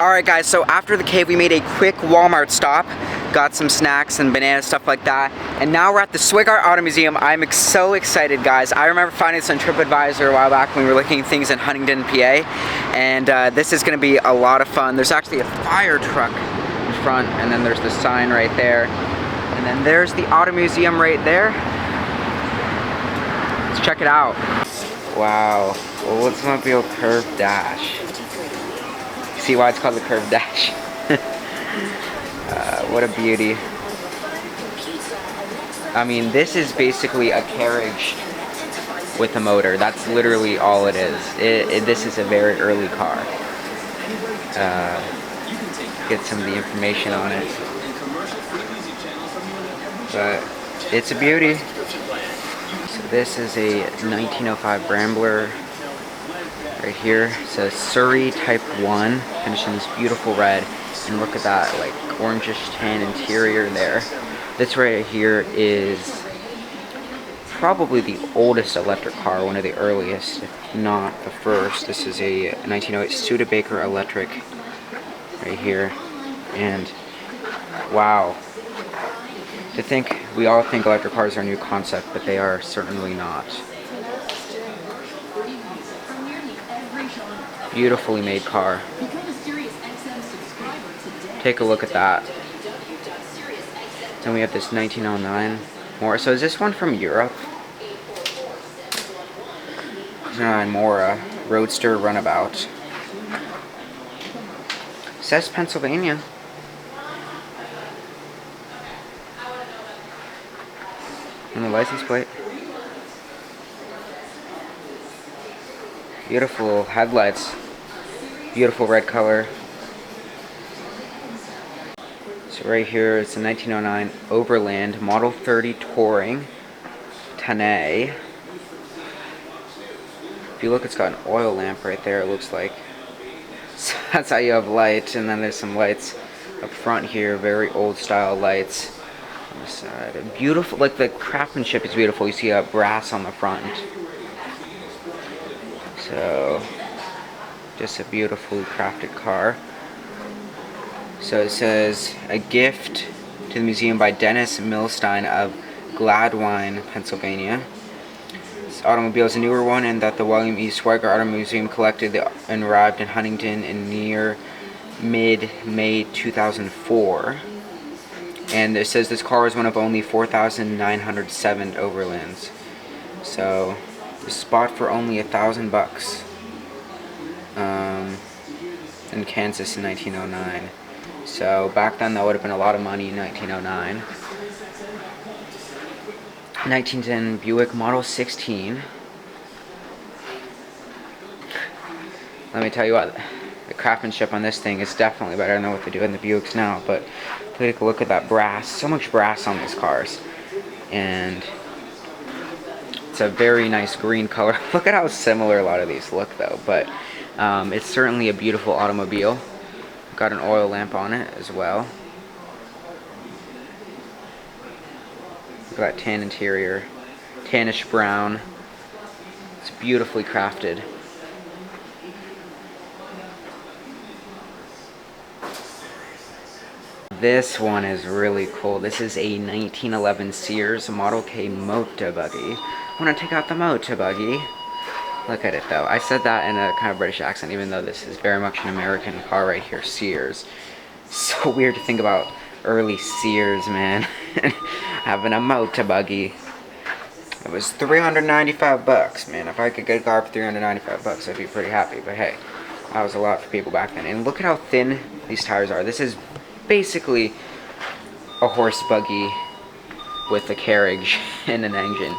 Alright guys, so after the cave we made a quick Walmart stop, got some snacks and bananas, stuff like that, and now we're at the Swigart Auto Museum. I'm so excited, guys. I remember finding this on TripAdvisor a while back when we were looking at things in Huntingdon, PA, and this is going to be a lot of fun. There's actually a fire truck in front, and then there's the sign right there, and then there's the Auto Museum right there. Let's check it out. Wow, Oldsmobile Curved Dash. See why it's called the Curved Dash. What a beauty. I mean, this is basically a carriage with a motor. That's literally all it is. This is a very early car. Get some of the information on it. But it's a beauty. So this is a 1905 Rambler. Right here, it says Surrey Type 1, finished in this beautiful red, and look at that, like, orangish tan interior there. This right here is probably the oldest electric car, one of the earliest, if not the first. This is a 1908 Studebaker electric right here, and wow. To think, we all think electric cars are a new concept, but they are certainly not. Beautifully made car. Take a look at that. Then we have this 1909 Mora. So is this one from Europe? 1909 Mora Roadster Runabout. It says Pennsylvania. And the license plate. Beautiful headlights. Beautiful red color. So right here it's a 1909 Overland Model 30 Touring Tenay. If you look, it's got an oil lamp right there, it looks like. So that's how you have light, and then there's some lights up front here, very old style lights on the side. Beautiful, like the craftsmanship is beautiful. You see brass on the front. So, just a beautifully crafted car. So it says, a gift to the museum by Dennis Milstein of Gladwine, Pennsylvania. This automobile is a newer one, and that the William E. Swigart Auto Museum collected and arrived in Huntingdon in near mid-May 2004. And it says this car is one of only 4,907 Overlands. So, the spot for only $1,000 in Kansas in 1909. So back then that would have been a lot of money in 1909. 1910 Buick Model 16. Let me tell you what, the craftsmanship on this thing is definitely better than what they do in the Buicks now. But take a look at that brass. So much brass on these cars. And it's a very nice green color. Look at how similar a lot of these look though, but it's certainly a beautiful automobile. Got an oil lamp on it as well. Look at that tan interior. Tannish brown. It's beautifully crafted. This one is really cool. This is a 1911 Sears Model K motor buggy. I want to take out the motor buggy. Look at it though. I said that in a kind of British accent, even though this is very much an American car right here, Sears. So weird to think about early Sears, man. Having a motor buggy. It was $395, man. If I could get a car for $395, I'd be pretty happy. But hey, that was a lot for people back then. And look at how thin these tires are. This is basically a horse buggy with a carriage and an engine.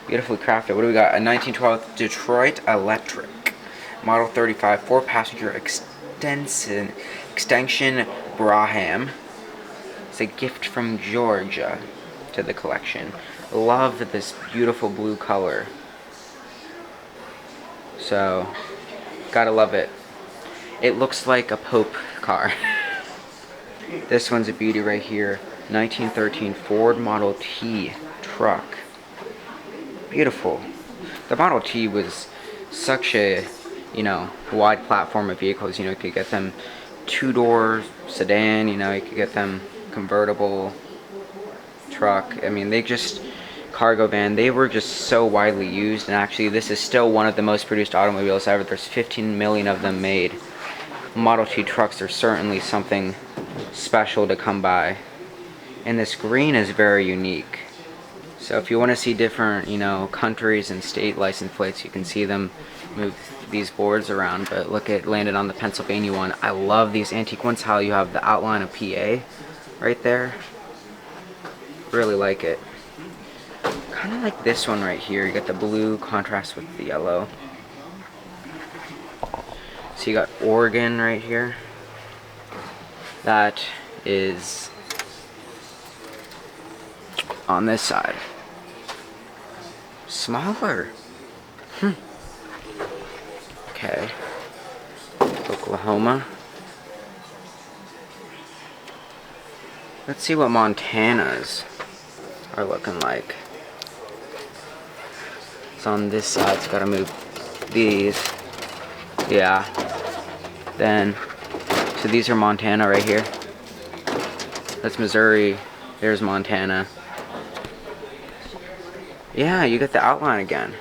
Beautifully crafted. What do we got? A 1912 Detroit Electric Model 35 4-passenger extension Braham. It's a gift from Georgia to the collection. Love this beautiful blue color. So, gotta love it. It looks like a Pope car. This one's a beauty right here. 1913 Ford Model T truck. Beautiful. The Model T was such a you know, wide platform of vehicles. You know, you could get them two-door sedan, you know, you could get them convertible truck. I mean, they just, cargo van, they were just so widely used, and actually this is still one of the most produced automobiles ever. There's 15 million of them made. Model T trucks are certainly something special to come by. And this green is very unique. So if you want to see different, you know, countries and state license plates, you can see them move these boards around. But look, it landed on the Pennsylvania one. I love these antique ones, how you have the outline of PA right there. Really like it. Kind of like this one right here. You got the blue contrast with the yellow. So you got Oregon right here. That is on this side. Smaller. Okay. Oklahoma. Let's see what Montana's are looking like. It's on this side, it's gotta move these. Yeah. Then, so these are Montana right here. That's Missouri. There's Montana. Yeah, you get the outline again.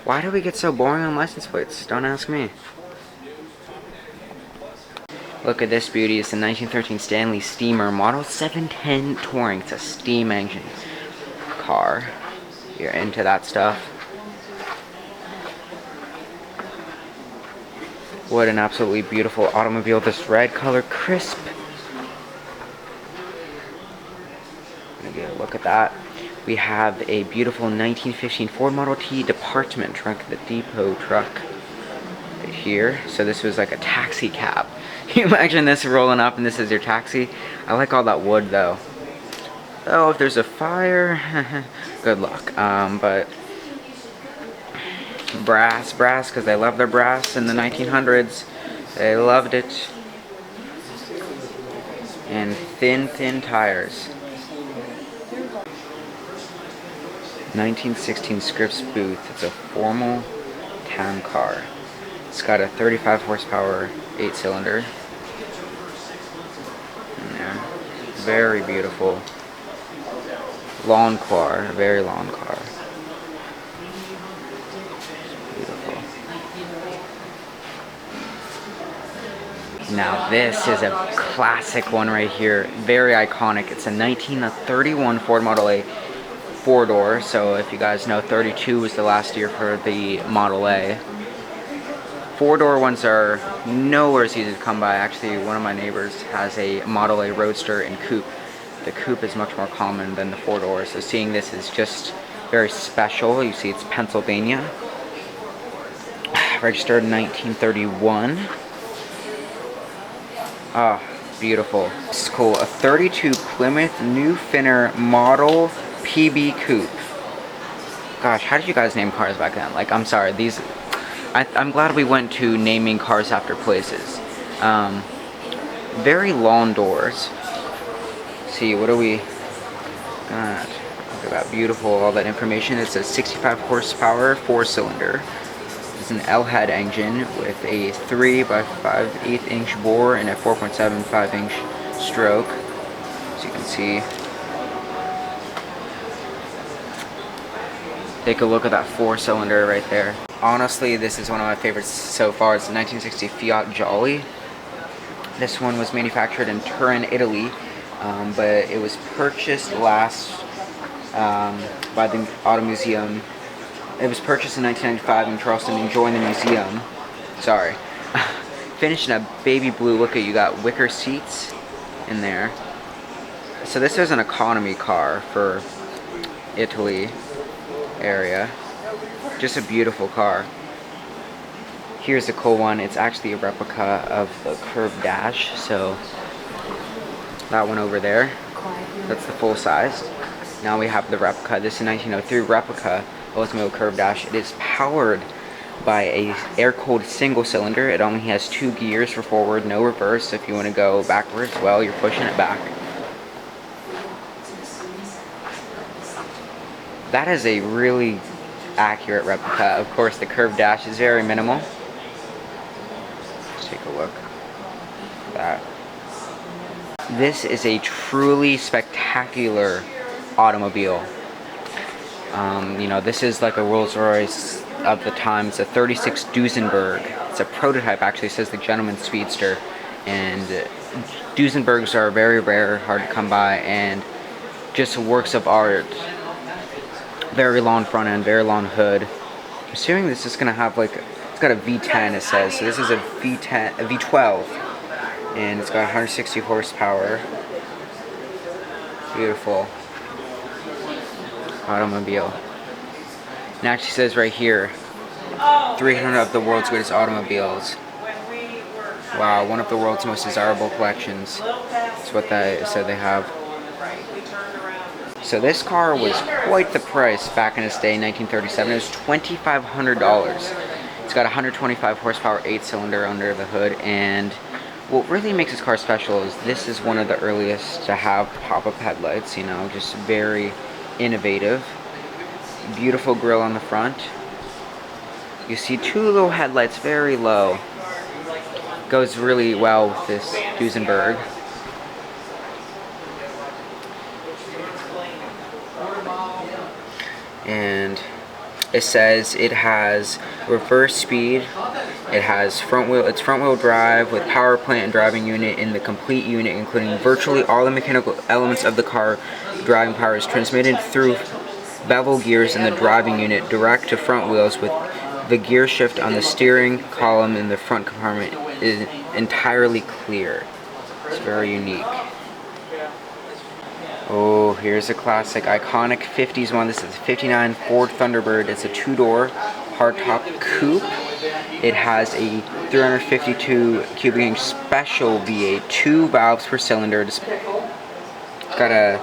Why do we get so boring on license plates? Don't ask me. Look at this beauty. It's a 1913 Stanley Steamer Model 710 Touring. It's a steam engine car. You're into that stuff. What an absolutely beautiful automobile. This red color, crisp. I'm gonna get a look at that. We have a beautiful 1915 Ford Model T department truck, the depot truck right here. So this was like a taxi cab. Can you imagine this rolling up and this is your taxi? I like all that wood though. Oh, if there's a fire, good luck. But brass, because they love their brass in the 1900s. They loved it. And thin tires. 1916 Scripps Booth. It's a formal town car. It's got a 35 horsepower 8-cylinder in there. Very beautiful. Lawn car, very lawn car. Beautiful. Now this is a classic one right here. Very iconic. It's a 1931 Ford Model A 4-door. So if you guys know, 32 was the last year for the Model A. 4-door ones are nowhere as easy to come by. Actually, one of my neighbors has a Model A Roadster and coupe. The coupe is much more common than the 4-door, so seeing this is just very special. You see it's Pennsylvania. Registered in 1931. Ah, beautiful. This is cool. A 32 Plymouth New Finner Model PB Coupe. Gosh, how did you guys name cars back then? Like, I'm sorry, these... I'm glad we went to naming cars after places. Very long doors. See, what do we got? Look at that, beautiful, all that information. It's a 65 horsepower 4-cylinder. It's an L-head engine with a 3 by 5/8 inch bore and a 4.75 inch stroke. As you can see. Take a look at that 4-cylinder right there. Honestly, this is one of my favorites so far. It's a 1960 Fiat Jolly. This one was manufactured in Turin, Italy, but it was purchased last by the Auto Museum. It was purchased in 1995 in Charleston and joined the museum. Sorry. Finished in a baby blue. Look at, you got wicker seats in there. So this is an economy car for Italy area. Just a beautiful car. Here's a cool one. It's actually a replica of the curved dash. So that one over there, that's the full size. Now we have the replica. This is a 1903 replica Oldsmobile curved dash. It is powered by a air-cooled single cylinder. It only has 2 gears for forward, no reverse. If you want to go backwards, well, you're pushing it back. That is a really accurate replica. Of course, the curved dash is very minimal. take a look at that. This is a truly spectacular automobile. You know, this is like a Rolls Royce of the time. It's a 36 Duesenberg. It's a prototype, actually. It says the Gentleman Speedster. And Duesenbergs are very rare, hard to come by, and just works of art. Very long front end, very long hood. I'm assuming this is gonna have like, it's got a V10, it says. So this is a V10, a V12, and it's got 160 horsepower. Beautiful automobile. And it actually says right here, 300 of the world's greatest automobiles. Wow, one of the world's most desirable collections. That's what they said they have. So this car was quite the price back in its day, 1937. It was $2,500. It's got 125 horsepower, 8-cylinder under the hood, and what really makes this car special is this is one of the earliest to have pop-up headlights, you know, just very innovative. Beautiful grille on the front. You see two little headlights very low. Goes really well with this Duesenberg. And it says it has reverse speed. It has it's front wheel drive with power plant and driving unit in the complete unit, including virtually all the mechanical elements of the car. Driving power is transmitted through bevel gears in the driving unit direct to front wheels, with the gear shift on the steering column in the front compartment is entirely clear. It's very unique. Oh, here's a classic, iconic 50s one. This is a 59 Ford Thunderbird. It's a two-door hardtop coupe. It has a 352 cubic inch special V8, 2 valves per cylinder. It's got a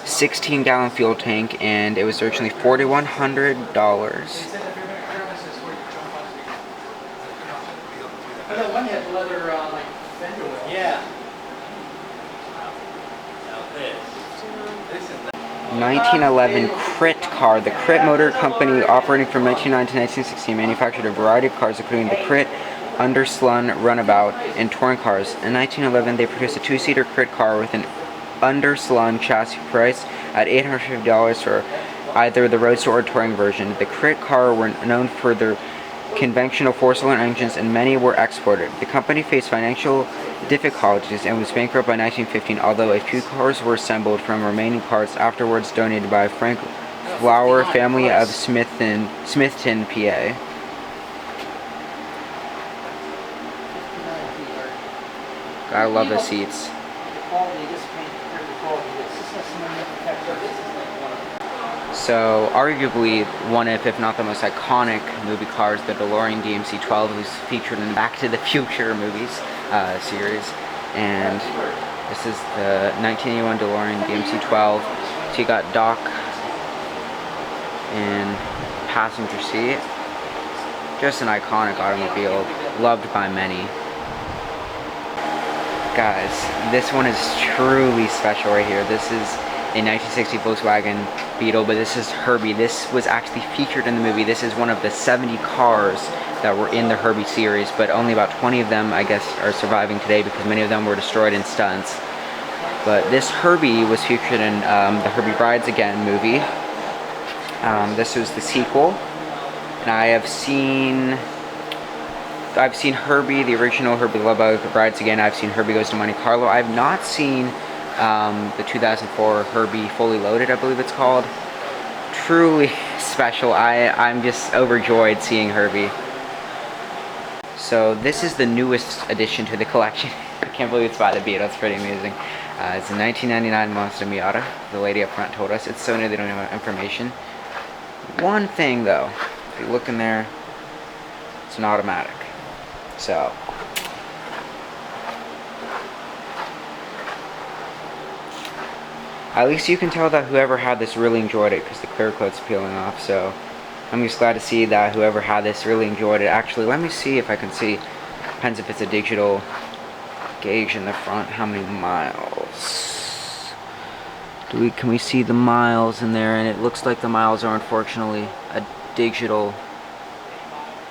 16-gallon fuel tank, and it was originally $4,100. One had leather, like, fender wheels. Yeah. 1911 Crit car. The Crit Motor Company, operating from 1909 to 1916, manufactured a variety of cars, including the Crit, Underslung, Runabout, and touring cars. In 1911, they produced a two-seater Crit car with an Underslung chassis priced at $850 for either the roadster or touring version. The Crit car were known for their conventional four-cylinder engines, and many were exported. The company faced financial difficulties and was bankrupt by 1915, although a few cars were assembled from remaining parts afterwards donated by Frank Flower family of Smithton, PA. Gotta love the seats. So, arguably one of, if not the most iconic movie cars, the DeLorean DMC-12, who's featured in Back to the Future movies series. And this is the 1981 DeLorean DMC-12. So you got Doc in passenger seat. Just an iconic automobile, loved by many. Guys, this one is truly special right here. This is a 1960 Volkswagen Beetle, but this is Herbie. This was actually featured in the movie. This is one of the 70 cars that were in the Herbie series, but only about 20 of them, I guess, are surviving today because many of them were destroyed in stunts. But this Herbie was featured in the Herbie Rides Again movie. This was the sequel, and I've seen Herbie, the original Herbie Love Bug Rides Again. I've seen Herbie Goes to Monte Carlo. I've not seen the 2004 Herbie Fully Loaded, I believe it's called. Truly special. I'm just overjoyed seeing Herbie. So this is the newest addition to the collection. I can't believe it's by the Beetle. It's pretty amazing. It's a 1999 Mazda Miata. The lady up front told us. It's so new they don't have information. One thing though, if you look in there, it's an automatic. So at least you can tell that whoever had this really enjoyed it because the clear coat's peeling off. So I'm just glad to see that whoever had this really enjoyed it. Actually, let me see if I can see. Depends if it's a digital gauge in the front. How many miles? Can we see the miles in there? And it looks like the miles are unfortunately a digital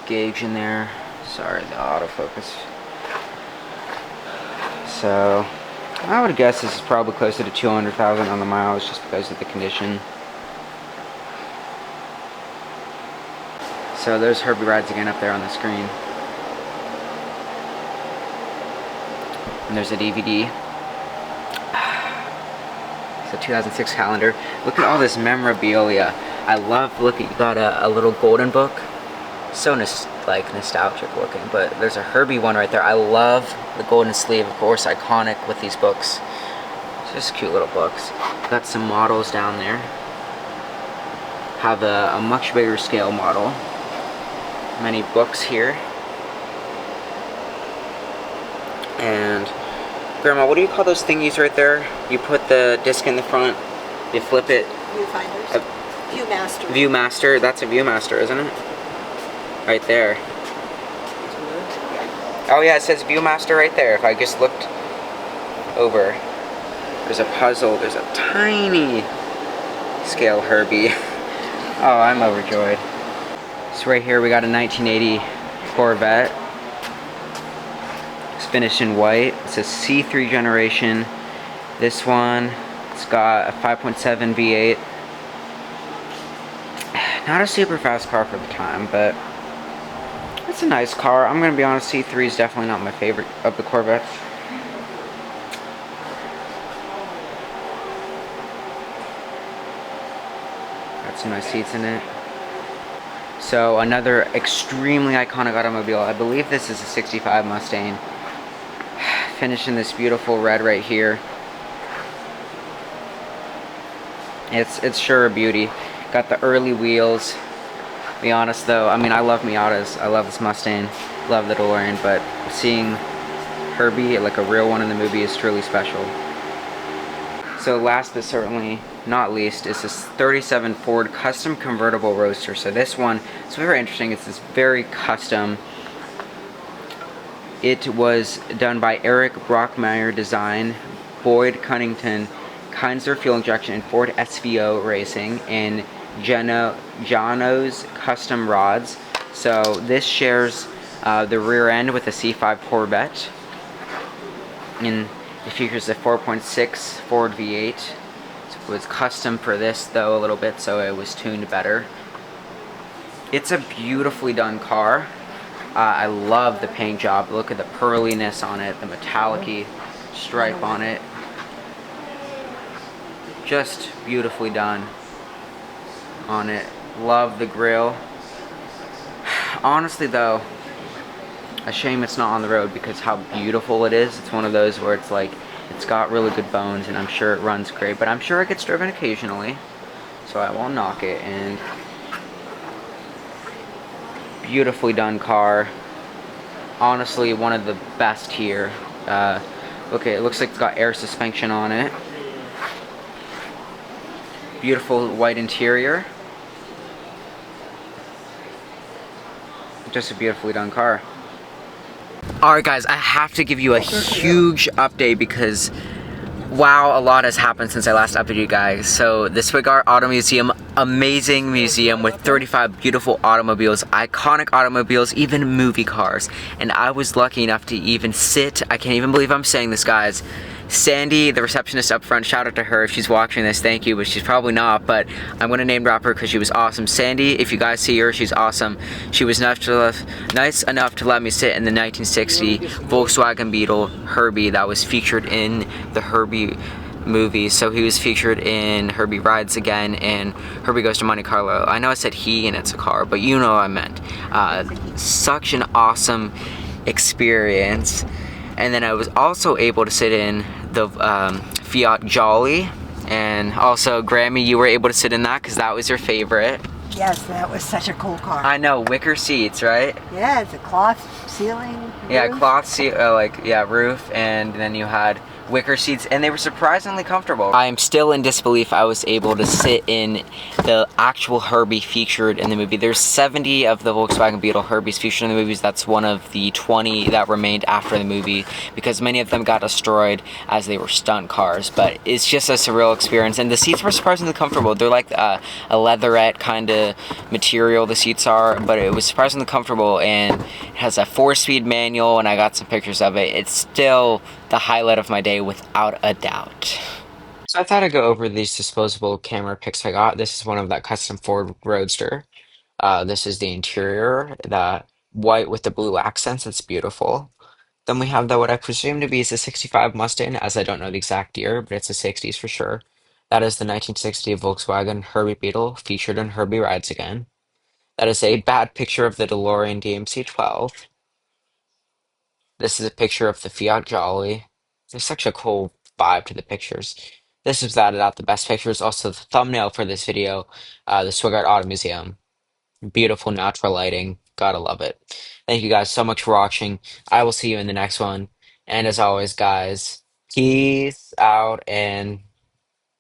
gauge in there. Sorry, the autofocus. So I would guess this is probably closer to 200,000 on the miles just because of the condition. So there's Herbie Rides again up there on the screen. And there's a DVD. It's a 2006 calendar. Look at all this memorabilia. I love looking. You got a little golden book. So nostalgic looking. But there's a Herbie one right there. I love the golden sleeve, of course, iconic with these books. It's just cute little books. Got some models down there. Have a much bigger scale model. Many books here. And Grandma, what do you call those thingies right there? You put the disc in the front, you flip it. Viewfinders. Viewmaster. Viewmaster. That's a Viewmaster, isn't it? Right there. Oh yeah, it says Viewmaster right there. If I just looked over, there's a puzzle. There's a tiny scale Herbie. Oh, I'm overjoyed. So right here we got a 1980 Corvette. It's finished in white. It's a C3 generation. This one, it's got a 5.7 V8. Not a super fast car for the time, but it's a nice car. I'm gonna be honest, C3 is definitely not my favorite of the Corvettes. Got some nice seats in it. So another extremely iconic automobile. I believe this is a 65 Mustang. Finished in this beautiful red right here. It's sure a beauty. Got the early wheels. Be honest though, I mean, I love Miatas. I love this Mustang. Love the DeLorean, but seeing Herbie, like a real one in the movie, is truly special. So last but certainly not least is this 37 Ford custom convertible roadster. So this one is very interesting. It's this very custom. It was done by Eric Brockmeyer Design, Boyd Huntingdon, Kinzer Fuel Injection, and Ford SVO Racing, and Jano's Custom Rods. So this shares the rear end with a C5 Corvette. And it features a 4.6 Ford V8. It was custom for this though a little bit, so it was tuned better. It's a beautifully done car. I love the paint job. Look at the pearliness on it, the metallic-y stripe on it. Just beautifully done on it. Love the grille. Honestly though, a shame it's not on the road because how beautiful it is. It's one of those where it's like, it's got really good bones and I'm sure it runs great, but I'm sure it gets driven occasionally, so I won't knock it. And beautifully done car. Honestly, one of the best here. Okay, it looks like it's got air suspension on it. Beautiful white interior. Just a beautifully done car. Alright guys, I have to give you a huge update because wow, a lot has happened since I last updated you guys. So the Swigart Auto Museum, amazing museum with 35 beautiful automobiles, iconic automobiles, even movie cars. And I was lucky enough to even sit, I can't even believe I'm saying this guys, Sandy, the receptionist up front, shout out to her if she's watching this, thank you, but she's probably not, but I'm going to name drop her because she was awesome. Sandy, if you guys see her, she's awesome. She was nice enough to let me sit in the 1960 Volkswagen Beetle Herbie that was featured in the Herbie movie. So he was featured in Herbie Rides Again and Herbie Goes to Monte Carlo. I know I said he and it's a car, but you know what I meant. Such an awesome experience. And then I was also able to sit in the Fiat Jolly, and also Grammy, you were able to sit in that because that was your favorite. Yes, that was such a cool car. I know, wicker seats, right? Yeah, it's a cloth ceiling. Yeah, roof. cloth seat, roof, and then you had wicker seats, and they were surprisingly comfortable. I am still in disbelief I was able to sit in the actual Herbie featured in the movie. There's 70 of the Volkswagen Beetle Herbies featured in the movies. That's one of the 20 that remained after the movie because many of them got destroyed as they were stunt cars. But it's just a surreal experience, and the seats were surprisingly comfortable. They're like a leatherette kind of material, the seats are, but it was surprisingly comfortable, and it has a 4-speed manual, and I got some pictures of it. It's still the highlight of my day without a doubt. So I thought I'd go over these disposable camera picks I got. This is one of that custom Ford Roadster. This is the interior, the white with the blue accents. It's beautiful. Then we have the what I presume to be is a 65 Mustang, as I don't know the exact year, but it's the 60s for sure. That is the 1960 Volkswagen Herbie Beetle, featured in Herbie Rides Again. That is a bad picture of the DeLorean DMC-12. This is a picture of the Fiat Jolly. There's such a cool vibe to the pictures. This is without a doubt the best pictures. Also, the thumbnail for this video, the Swigart Auto Museum. Beautiful natural lighting. Gotta love it. Thank you guys so much for watching. I will see you in the next one. And as always, guys, peace out. And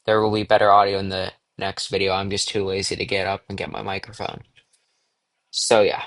there will be better audio in the next video. I'm just too lazy to get up and get my microphone. So, yeah.